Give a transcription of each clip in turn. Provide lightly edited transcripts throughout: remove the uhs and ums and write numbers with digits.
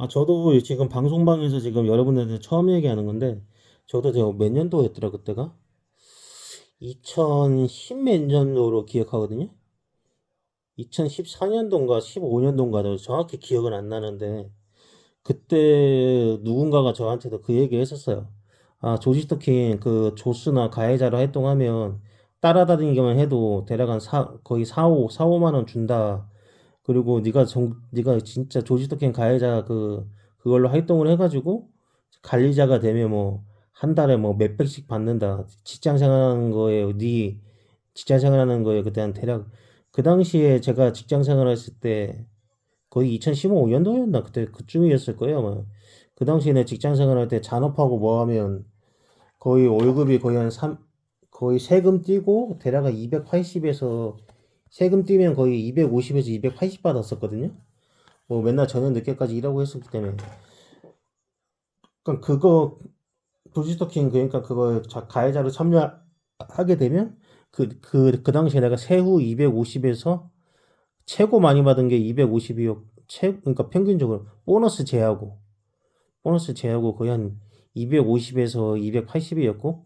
저도 지금 방송방에서 지금 여러분들한테 처음 얘기하는 건데, 저도 제가 몇 년도였더라, 그때가? 2010 몇 년도로 기억하거든요? 2014년도인가 15년도인가 정확히 기억은 안 나는데, 그때 누군가가 저한테도 그 얘기 했었어요. 조지 스토킹 그 조스나 가해자로 활동하면 따라다니기만 해도 대략 거의 5만 원 준다. 그리고 네가 진짜 조지 스토킹 가해자 그걸로 활동을 해가지고 관리자가 되면 뭐 한 달에 뭐 몇백씩 받는다. 직장 생활하는 거에 그때 한 대략 그 당시에 제가 직장 생활했을 때 거의 2015년도였나 그때 그쯤이었을 거예요 아마. 그 당시에 내 직장 생활할 때 잔업하고 뭐 하면 거의 월급이 거의 세금 떼고 대략 280에서 세금 떼면 거의 250에서 280 받았었거든요. 뭐 맨날 저녁 늦게까지 일하고 했었기 때문에. 그러니까 그거 도지스토킹 그러니까 그거 가해자로 참여하게 되면 그 당시에 내가 세후 250에서 최고 많이 받은 게 250이었 그러니까 평균적으로 보너스 제하고 거의 한 250에서 280이었고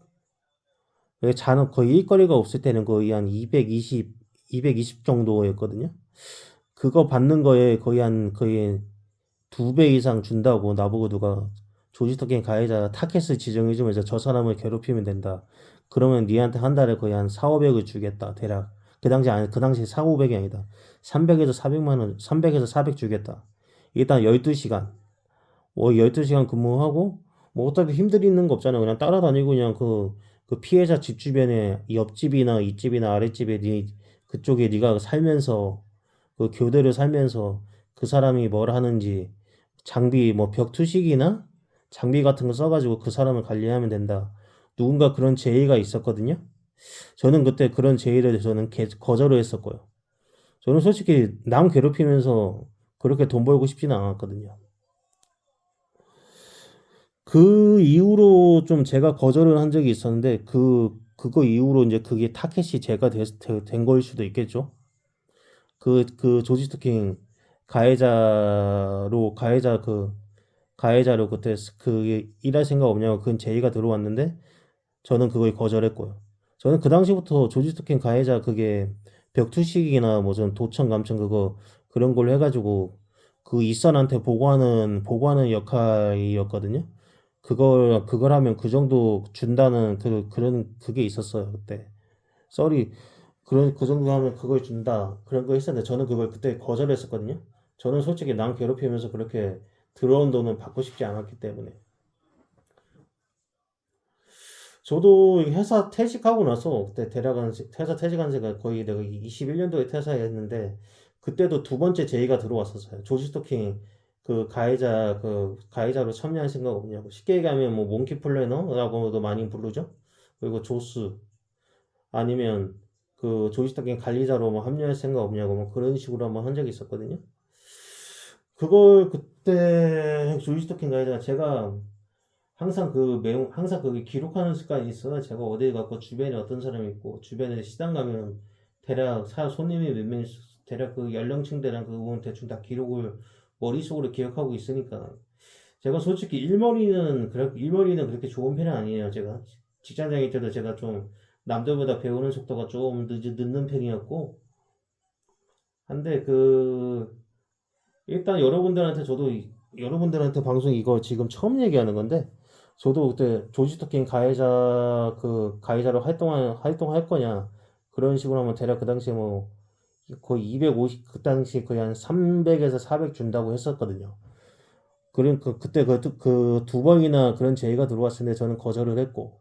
잔업 거의 일거리가 없을 때는 거의 한 220 정도였거든요. 그거 받는 거에 거의 2배 이상 준다고 나보고 누가 조지토킹 가해자 타겟을 지정해주면서 저 사람을 괴롭히면 된다. 그러면 니한테 한 달에 거의 한 4, 500을 주겠다. 대략. 그 당시 4, 500이 아니다. 300에서 400만 원, 300에서 400 주겠다. 일단 12시간. 12시간 근무하고, 뭐 어차피 힘들 있는 거 없잖아. 그냥 따라다니고 그냥 그 피해자 집 주변에 옆집이나 이집이나 아랫집에 그쪽에 네가 살면서 그 교대로 살면서 그 사람이 뭘 하는지 장비 뭐 벽 투식이나 장비 같은 거 써가지고 그 사람을 관리하면 된다. 누군가 그런 제의가 있었거든요. 저는 그때 그런 제의를 저는 거절을 했었고요. 저는 솔직히 남 괴롭히면서 그렇게 돈 벌고 싶지는 않았거든요. 그 이후로 좀 제가 거절을 한 적이 있었는데 그거 이후로 이제 그게 타켓이 된 거일 수도 있겠죠. 그 조지 스토킹 가해자로 가해자 그 가해자로 그때 일할 생각 없냐고 그건 제의가 들어왔는데 저는 그걸 거절했고요. 저는 그 당시부터 조지 스토킹 가해자 그게 벽투식이나 뭐 전 도청 감청 그런 걸로 해가지고 그 윗선한테 보고하는 역할이었거든요. 그걸 하면 그 정도 준다는 그런 그게 있었어요 그때. 썰이 그 정도 하면 그걸 준다 그런 거 했었는데 저는 그걸 그때 거절했었거든요. 저는 솔직히 남 괴롭히면서 그렇게 들어온 돈은 받고 싶지 않았기 때문에. 저도 회사 퇴직하고 나서 그때 회사 퇴직한 지가 거의 내가 21년도에 퇴사했는데 그때도 두 번째 제의가 들어왔었어요. 조지토킹 그 가해자로 참여할 생각 없냐고. 쉽게 얘기하면 뭐 몽키 플래너라고도 많이 부르죠. 그리고 조스 아니면 그 조지토킹 관리자로 뭐 합류할 생각 없냐고 뭐 그런 식으로 한번 한 적이 있었거든요. 그걸 그때 조지토킹 가해자가 제가 항상 그 기록하는 습관이 있어요. 제가 어디 가고 주변에 어떤 사람이 있고, 주변에 시장 가면 손님이 몇 명, 대략 그 연령층대랑 그 부분 대충 다 기록을 머릿속으로 기억하고 있으니까. 제가 솔직히 일머리는 그렇게 좋은 편은 아니에요. 제가 직장 다닐 때도 제가 좀 남들보다 배우는 속도가 좀 늦는 편이었고, 한데 일단 여러분들한테 방송 이거 지금 처음 얘기하는 건데 저도 그때 조지 토킹 가해자로 활동할 거냐 그런 식으로 하면 대략 그 당시에 뭐 거의 250 그 당시 거의 한 300에서 400 준다고 했었거든요. 그러니까 그때 그 두 번이나 그런 제의가 들어왔을 때 저는 거절을 했고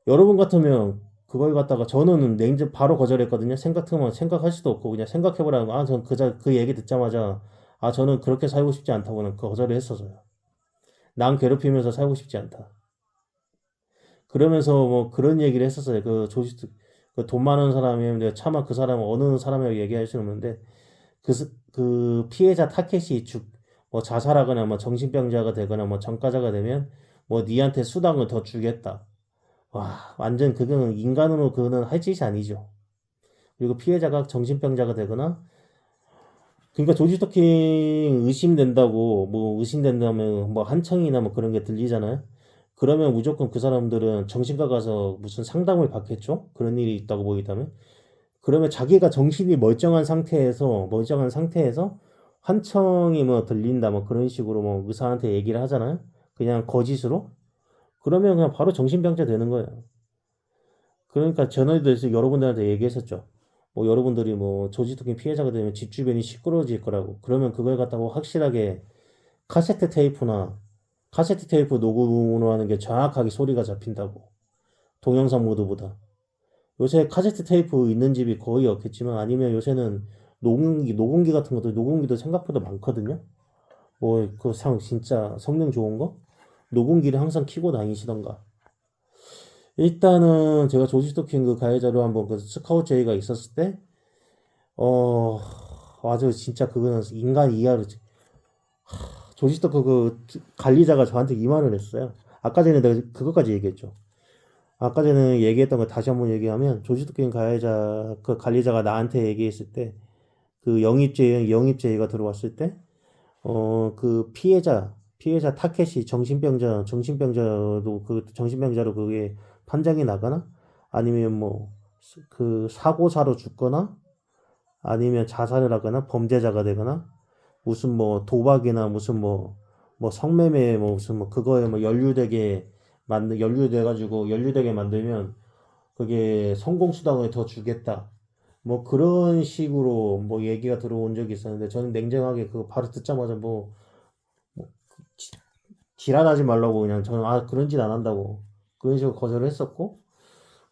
여러분 같으면 그걸 갖다가 저는 냉전 바로 거절했거든요. 생각할 수도 없고 그냥 생각해보라고 전 그 얘기 듣자마자 저는 그렇게 살고 싶지 않다고는 거절을 했었어요. 남 괴롭히면서 살고 싶지 않다. 그러면서 뭐 그런 얘기를 했었어요. 그돈 많은 사람이면 내가 차마 그 사람 어느 사람이라고 얘기할 수는 없는데 그 피해자 타겟이 뭐 자살하거나 뭐 정신병자가 되거나 뭐 전과자가 되면 뭐 니한테 수당을 더 주겠다. 와, 완전 그거는 인간으로 그거는 할 짓이 아니죠. 그리고 피해자가 정신병자가 되거나 그러니까 조지 스토킹 의심된다고 뭐 의심된다면 뭐 한청이나 뭐 그런 게 들리잖아요. 그러면 무조건 그 사람들은 정신과 가서 무슨 상담을 받겠죠? 그런 일이 있다고 보이다면. 그러면 자기가 정신이 멀쩡한 상태에서 환청이 뭐 들린다 뭐 그런 식으로 뭐 의사한테 얘기를 하잖아요. 그냥 거짓으로. 그러면 그냥 바로 정신병자 되는 거예요. 그러니까 전에도 여러분들한테 얘기했었죠. 뭐 여러분들이 뭐 조지토킹 피해자가 되면 집 주변이 시끄러워질 거라고. 그러면 그걸 갖다가 확실하게 카세트 테이프나 카세트 테이프 녹음으로 하는 게 정확하게 소리가 잡힌다고. 동영상 모드보다. 요새 카세트 테이프 있는 집이 거의 없겠지만 아니면 요새는 녹음기 같은 것도 녹음기도 생각보다 많거든요. 뭐 그 상 진짜 성능 좋은 거 녹음기를 항상 키고 다니시던가. 일단은 제가 조지 스토킹 그 가해자로 한번 그 스카우트 제의가 있었을 때, 어, 아주 진짜 그거는 인간 이하로 조지 스토킹 그 관리자가 저한테 이 말을 했어요. 아까 전에 내가 그것까지 얘기했죠. 아까 전에 얘기했던 거 다시 한번 얘기하면 조지 스토킹 가해자 그 관리자가 나한테 얘기했을 때 그 영입제의가 들어왔을 때 그 피해자 타켓이 정신병자도 그 정신병자로 그게 판정이 나거나 아니면 뭐 그 사고사로 죽거나 아니면 자살을 하거나 범죄자가 되거나 무슨 뭐 도박이나 무슨 뭐 성매매 뭐 무슨 뭐 그거에 뭐 연루되게 만들면 그게 성공수당을 더 주겠다. 뭐 그런 식으로 뭐 얘기가 들어온 적이 있었는데 저는 냉정하게 그거 바로 듣자마자 뭐 지랄하지 말라고 그냥 저는 그런 짓 안 한다고 그런 식으로 거절을 했었고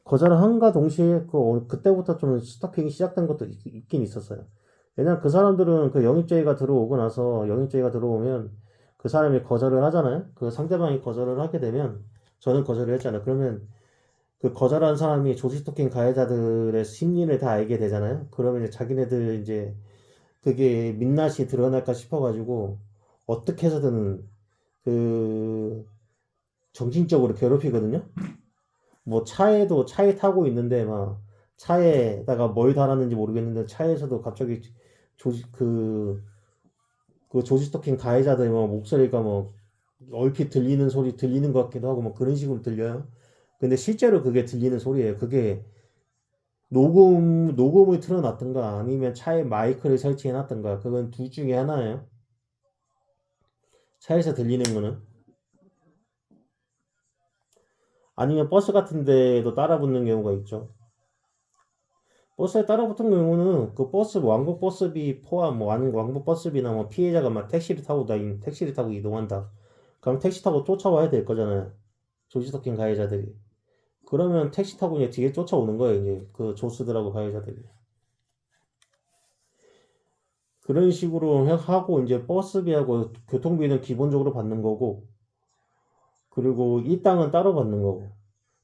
거절을 한가 동시에 그때부터 좀 스토킹이 시작된 것도 긴 있었어요. 왜냐면 그 사람들은 그 영입제의가 들어오고 나서 영입제의가 들어오면 그 사람이 거절을 하잖아요. 그 상대방이 거절을 하게 되면 저는 거절을 했잖아요. 그러면 그 거절한 사람이 조지 스토킹 가해자들의 심리를 다 알게 되잖아요. 그러면 이제 자기네들 이제 그게 민낯이 드러날까 싶어가지고 어떻게 해서든 그 정신적으로 괴롭히거든요. 뭐 차에 타고 있는데 막 차에다가 뭘 달았는지 모르겠는데 차에서도 갑자기 조지 그 조지 스토킹 가해자들의 막 목소리가 뭐 얼핏 들리는 소리 들리는 것 같기도 하고 뭐 그런 식으로 들려요. 근데 실제로 그게 들리는 소리예요. 그게 녹음을 틀어놨던가 아니면 차에 마이크를 설치해놨던가 그건 둘 중에 하나예요. 차에서 들리는 거는 아니면 버스 같은 데도 따라 붙는 경우가 있죠. 버스에 따라 붙은 경우는 그 버스 뭐 왕복 버스비 포함 뭐 아닌 왕복 버스비나 뭐 피해자가 막 택시를 타고 이동한다. 그럼 택시 타고 쫓아와야 될 거잖아요. 조지토킹 가해자들이. 그러면 택시 타고 이제 뒤에 쫓아오는 거예요. 이제 그 조스들하고 가해자들이. 그런 식으로 하고 이제 버스비하고 교통비는 기본적으로 받는 거고 그리고 이 땅은 따로 받는 거고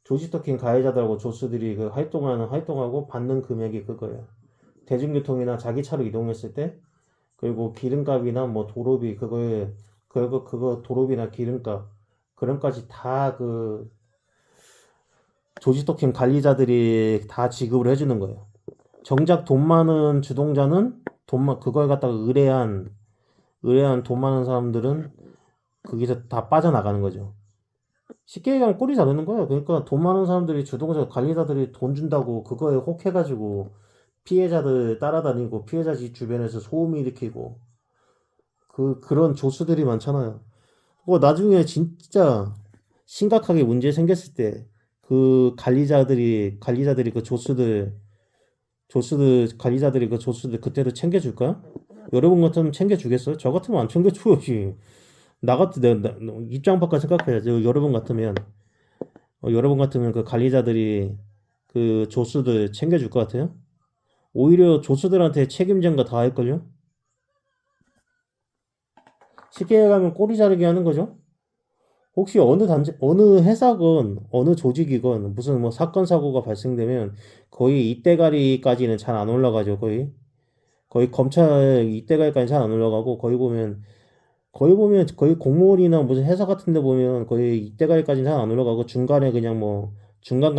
조지토킹 가해자들하고 조스들이 그 활동하고 받는 금액이 그거예요. 대중교통이나 자기 차로 이동했을 때 그리고 기름값이나 뭐 도로비 그거 도로비나 기름값 그런까지 다 그 조지토킹 관리자들이 다 지급을 해주는 거예요. 정작 돈 많은 주동자는 그걸 갖다가 의뢰한 돈 많은 사람들은 거기서 다 빠져나가는 거죠. 쉽게 얘기하면 꼴이 자르는 거예요. 그러니까 돈 많은 사람들이 주동자 관리자들이 돈 준다고 그거에 혹해가지고 피해자들 따라다니고 피해자 집 주변에서 소음 일으키고 그런 조수들이 많잖아요. 나중에 진짜 심각하게 문제 생겼을 때 그 관리자들이 그 관리자들이 그 조수들 그때도 챙겨줄까요? 여러분 같으면 챙겨주겠어요? 저 같으면 안 챙겨줘야지. 입장 바꿔 생각해야죠. 여러분 같으면 그 관리자들이 그 조수들 챙겨줄 것 같아요? 오히려 조수들한테 책임전가 다 할걸요? 쉽게 얘기하면 꼬리 자르기 하는 거죠? 혹시 어느 회사건, 어느 조직이건 무슨 뭐 사건, 사고가 발생되면 거의 이때가리까지는 잘 안 올라가죠, 거의. 거의 검찰 이때가리까지 잘 안 올라가고 거의 공무원이나 무슨 회사 같은 데 보면 거의 이때가리까지는 잘 안 올라가고 중간에 그냥 뭐 중간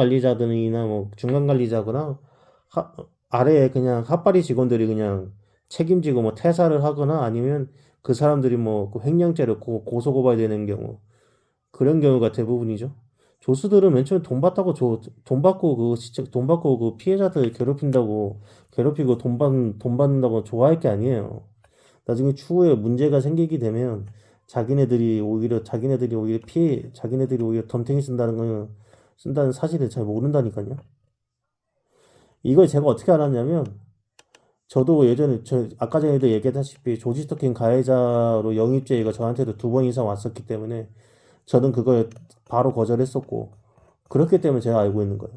관리자거나 아래에 그냥 핫바리 직원들이 그냥 책임지고 뭐 퇴사를 하거나 아니면 그 사람들이 뭐그 횡령죄로 고소고발되는 경우 그런 경우가 대부분이죠. 조수들은 맨 처음에 돈 받고 그 진짜 돈 받고 그 피해자들 괴롭힌다고 괴롭히고 돈 받는다고 좋아할 게 아니에요. 나중에 추후에 문제가 생기게 되면 자기네들이 오히려 덤탱이 쓴다는 사실을 잘 모른다니까요. 이걸 제가 어떻게 알았냐면 저도 예전에 아까 전에도 얘기했다시피 조지 스토킹 가해자로 영입제의가 저한테도 2번 이상 왔었기 때문에 저는 그걸 바로 거절했었고 그렇기 때문에 제가 알고 있는 거예요.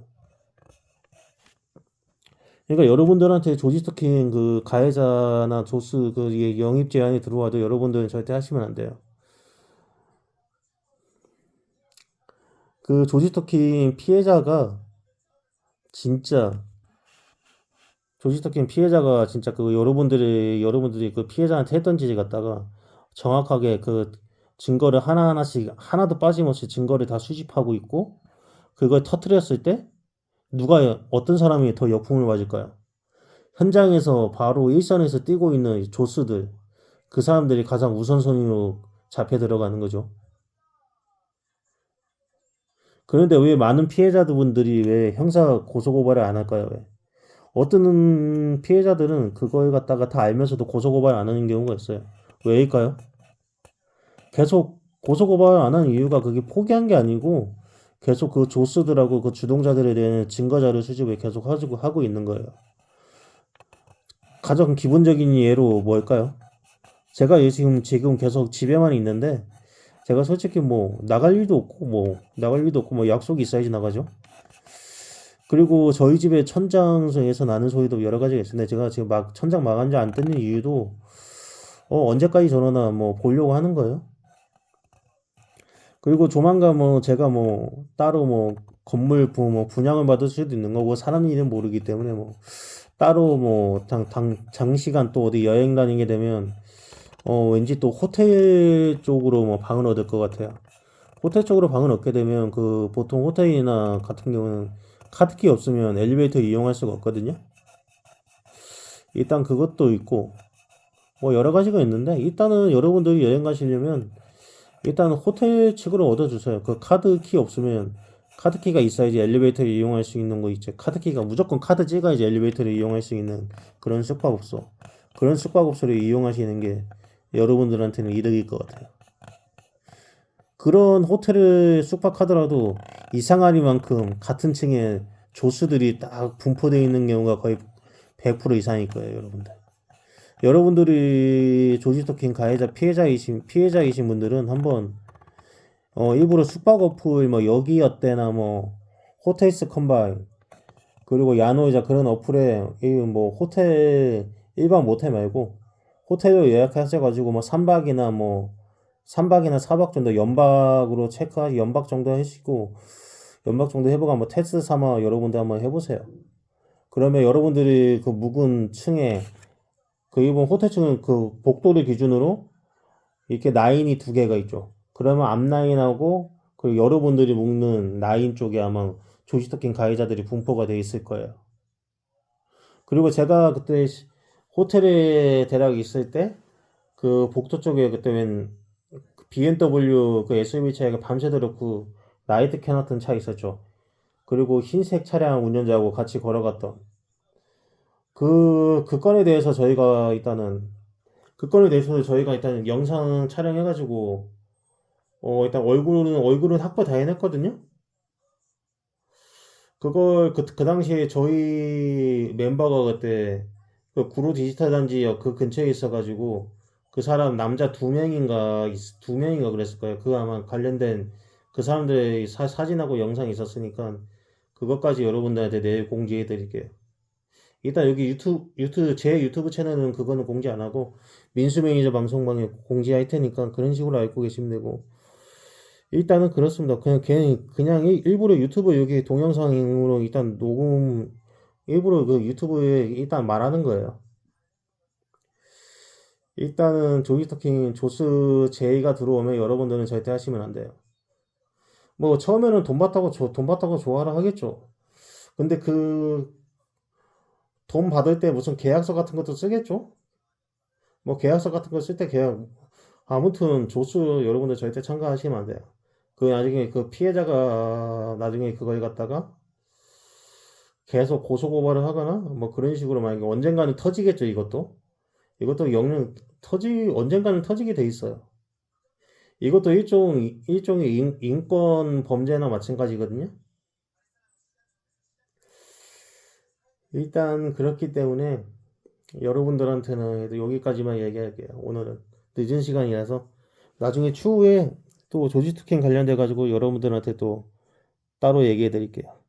그러니까 여러분들한테 조지 스토킹 그 가해자나 조스 그 영입 제안이 들어와도 여러분들은 절대 하시면 안 돼요. 그 조지 스토킹 피해자가 진짜 조지 스토킹 피해자가 진짜 그 여러분들이 그 피해자한테 했던 짓을 갖다가 정확하게 그 증거를 하나하나씩 하나도 빠짐없이 증거를 다 수집하고 있고 그걸 터트렸을 때 누가 어떤 사람이 더 역풍을 맞을까요? 현장에서 바로 일선에서 뛰고 있는 조수들 그 사람들이 가장 우선순위로 잡혀 들어가는 거죠. 그런데 왜 많은 피해자분들이 왜 형사 고소고발을 안 할까요? 왜? 어떤 피해자들은 그걸 갖다가 다 알면서도 고소고발 안 하는 경우가 있어요. 왜일까요? 계속 고소고발 안 하는 이유가 그게 포기한 게 아니고 계속 그 조수들하고 그 주동자들에 대한 증거자료 수집을 계속 하고 있는 거예요. 가장 기본적인 예로 뭘까요? 제가 지금 계속 집에만 있는데 제가 솔직히 뭐 나갈 일도 없고 뭐 약속이 있어야지 나가죠. 그리고 저희 집에 천장에서 나는 소리도 여러 가지가 있는데 제가 지금 막 천장 막았는지 안 뜯는 이유도 언제까지 저러나 뭐 보려고 하는 거예요. 그리고 조만간 뭐 제가 뭐 따로 뭐 뭐 분양을 받을 수도 있는 거고 사람 일은 모르기 때문에 뭐 따로 뭐 장시간 또 어디 여행 다니게 되면 왠지 또 호텔 쪽으로 뭐 방을 얻을 것 같아요. 호텔 쪽으로 방을 얻게 되면 그 보통 호텔이나 같은 경우는 카드키 없으면 엘리베이터 이용할 수가 없거든요. 일단 그것도 있고 뭐 여러 가지가 있는데 일단은 여러분들이 여행 가시려면 일단 호텔 측으로 얻어주세요. 그 카드키 없으면 카드키가 있어야지 엘리베이터를 이용할 수 있는 거 있죠. 카드키가 무조건 카드 찍어야지 엘리베이터를 이용할 수 있는 그런 숙박업소. 그런 숙박업소를 이용하시는 게 여러분들한테는 이득일 것 같아요. 그런 호텔을 숙박하더라도 이상하리만큼 같은 층에 조수들이 딱 분포되어 있는 경우가 거의 100% 이상일 거예요, 여러분들. 여러분들이 조지토킹 가해자 피해자이신 분들은 한번 일부러 숙박 어플 뭐 여기 어때나 뭐 호텔스 컴바인 그리고 야노이자 그런 어플에 뭐 호텔 일반 모텔 말고 호텔로 예약하셔가지고 뭐 3박이나 4박 정도 연박 정도 하시고 연박 정도 해보고 한번 테스트 삼아 여러분들 한번 해보세요. 그러면 여러분들이 그 묵은 층에 그 일본 호텔 층은 그 복도를 기준으로 이렇게 라인이 2개가 있죠. 그러면 앞 라인하고 그 여러분들이 묵는 라인 쪽에 아마 조지토킹 가해자들이 분포가 돼 있을 거예요. 그리고 제가 그때 호텔에 대략 있을 때 그 복도 쪽에 그때 웬 BMW 그 SUV 차가 밤새도록 그 라이트 켜놨던 차 있었죠. 그리고 흰색 차량 운전자하고 같이 걸어갔던 그 건에 대해서 저희가 일단 영상 촬영해가지고 일단 얼굴은 확보 다 해냈거든요. 그걸 그 당시에 저희 멤버가 그때 그 구로 디지털 단지역 그 근처에 있어가지고 그 사람 남자 2명인가 그랬을 거예요. 그 아마 관련된 그 사람들의 사진하고 영상이 있었으니까 그것까지 여러분들한테 내일 공지해 드릴게요. 일단 여기 제 유튜브 채널은 그거는 공지 안 하고 민수 매니저 방송방에 공지할 테니까 그런 식으로 알고 계시면 되고 일단은 그렇습니다. 그냥 일부러 유튜브 여기 동영상으로 일단 일부러 그 유튜브에 일단 말하는 거예요. 일단은 조기스토킹 조스 제의가 들어오면 여러분들은 절대 하시면 안 돼요. 뭐 처음에는 돈 받다고 좋아라 하겠죠. 근데 그 돈 받을 때 무슨 계약서 같은 것도 쓰겠죠? 뭐 계약서 같은 거 쓸 때 계약 아무튼 조수 여러분들 절대 참가하시면 안 돼요. 그 나중에 그 피해자가 나중에 그걸 갖다가 계속 고소고발을 하거나 뭐 그런 식으로 만약에 언젠가는 터지겠죠, 이것도. 이것도 영영 언젠가는 터지게 돼 있어요. 이것도 일종의 인권 범죄나 마찬가지거든요. 일단 그렇기 때문에 여러분들한테는 여기까지만 얘기할게요. 오늘은 늦은 시간이라서 나중에 추후에 또 조지 투킹 관련돼 가지고 여러분들한테 또 따로 얘기해 드릴게요.